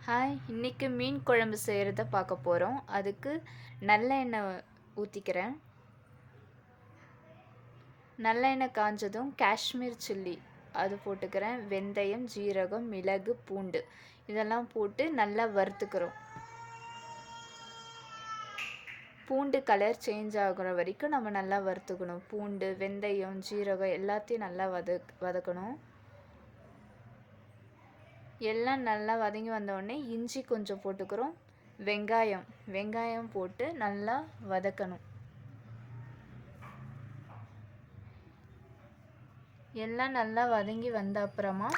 Hi, இன்றைக்கி மீன் குழம்பு செய்கிறத பார்க்க போகிறோம். அதுக்கு நல்லெண்ணெய் ஊற்றிக்கிறேன். நல்லெண்ணெய் காஞ்சதும் காஷ்மீர் சில்லி அது போட்டுக்கிறேன். வெந்தயம், ஜீரகம், மிளகு, பூண்டு இதெல்லாம் போட்டு நல்லா வறுத்துக்கிறோம். பூண்டு கலர் சேஞ்ச் ஆகுற வரைக்கும் நம்ம நல்லா வறுத்துக்கணும். பூண்டு, வெந்தயம், ஜீரகம் எல்லாத்தையும் நல்லா வதக்கணும். எல்லாம் நல்லா வதங்கி வந்தோடனே இஞ்சி கொஞ்சம் போட்டுக்கிறோம். வெங்காயம் போட்டு நல்லா வதக்கணும். எல்லாம் நல்லா வதங்கி வந்த அப்புறமா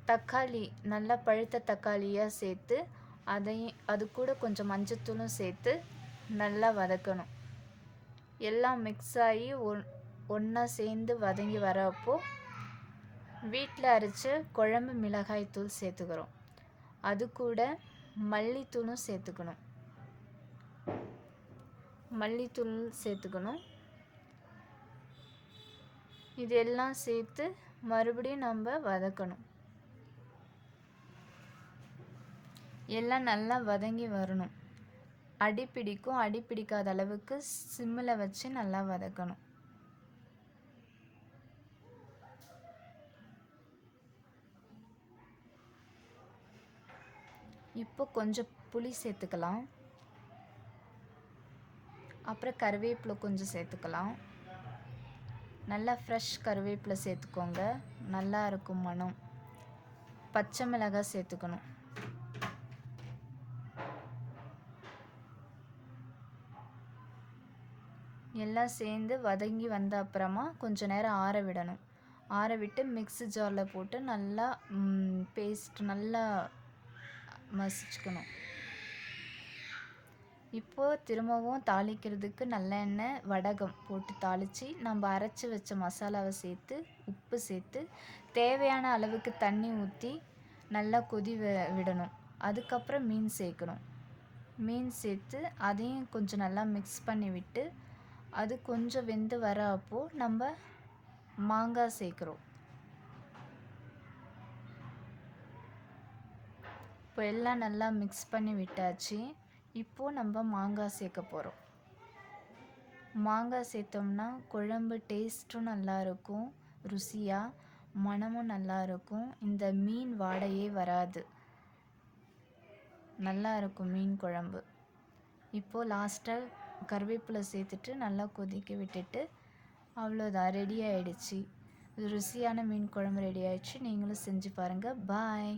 தக்காளி, நல்லா பழுத்த தக்காளியாக சேர்த்து அது கூட கொஞ்சம் மஞ்சத்தூளும் சேர்த்து நல்லா வதக்கணும். எல்லாம் மிக்ஸ் ஆகி ஒன்றா சேர்ந்து வதங்கி வரப்போ வீட்டில் அரைச்ச குழம்பு மிளகாய் தூள் சேர்த்துக்கிறோம். அது கூட மல்லித்தூளும் சேர்த்துக்கணும். இது எல்லாம் சேர்த்து மறுபடியும் நம்ம வதக்கணும். எல்லாம் நல்லா வதங்கி வரணும். அடி பிடிக்காத அளவுக்கு சிம்மில் வச்சு நல்லா வதக்கணும். இப்போ கொஞ்சம் புளி சேர்த்துக்கலாம். அப்புறம் கருவேப்பிலை கொஞ்சம் சேர்த்துக்கலாம். நல்லா ஃப்ரெஷ் கருவேப்பிலை சேர்த்துக்கோங்க, நல்லா இருக்கும் மனம். பச்சை மிளகாய் சேர்த்துக்கணும். எல்லாம் சேர்ந்து வதங்கி வந்த அப்புறமா கொஞ்சம் நேரம் ஆற விடணும். ஆற விட்டு மிக்ஸி ஜாரில் போட்டு நல்லா பேஸ்ட் நல்லா மசிச்சுக்கணும். இப்போது திரும்பவும் தாளிக்கிறதுக்கு நல்லெண்ணெய், வடகம் போட்டு தாளித்து நம்ம அரைச்சி வச்ச மசாலாவை சேர்த்து உப்பு சேர்த்து தேவையான அளவுக்கு தண்ணி ஊற்றி நல்லா கொதி விடணும். அதுக்கப்புறம் மீன் சேர்க்கணும். மீன் சேர்த்து அதையும் கொஞ்சம் நல்லா மிக்ஸ் பண்ணி விட்டு அது கொஞ்சம் வெந்து வர அப்போது நம்ம மாங்காய் சேர்க்குறோம். இப்போ எல்லாம் நல்லா மிக்ஸ் பண்ணி விட்டாச்சு. இப்போது நம்ம மாங்காய் சேர்க்க போகிறோம். மாங்காய் சேர்த்தோம்னா குழம்பு டேஸ்ட்டும் நல்லாயிருக்கும், ருசியாக மணமும் நல்லாயிருக்கும். இந்த மீன் வாடையே வராது, நல்லா இருக்கும் மீன் குழம்பு. இப்போது லாஸ்ட்டாக கருவேப்பிலை சேர்த்துட்டு நல்லா கொதிக்க விட்டுட்டு அவ்வளோதான், ரெடி ஆகிடுச்சு. ருசியான மீன் குழம்பு ரெடி ஆகிடுச்சு. நீங்களும் செஞ்சு பாருங்கள். பாய்.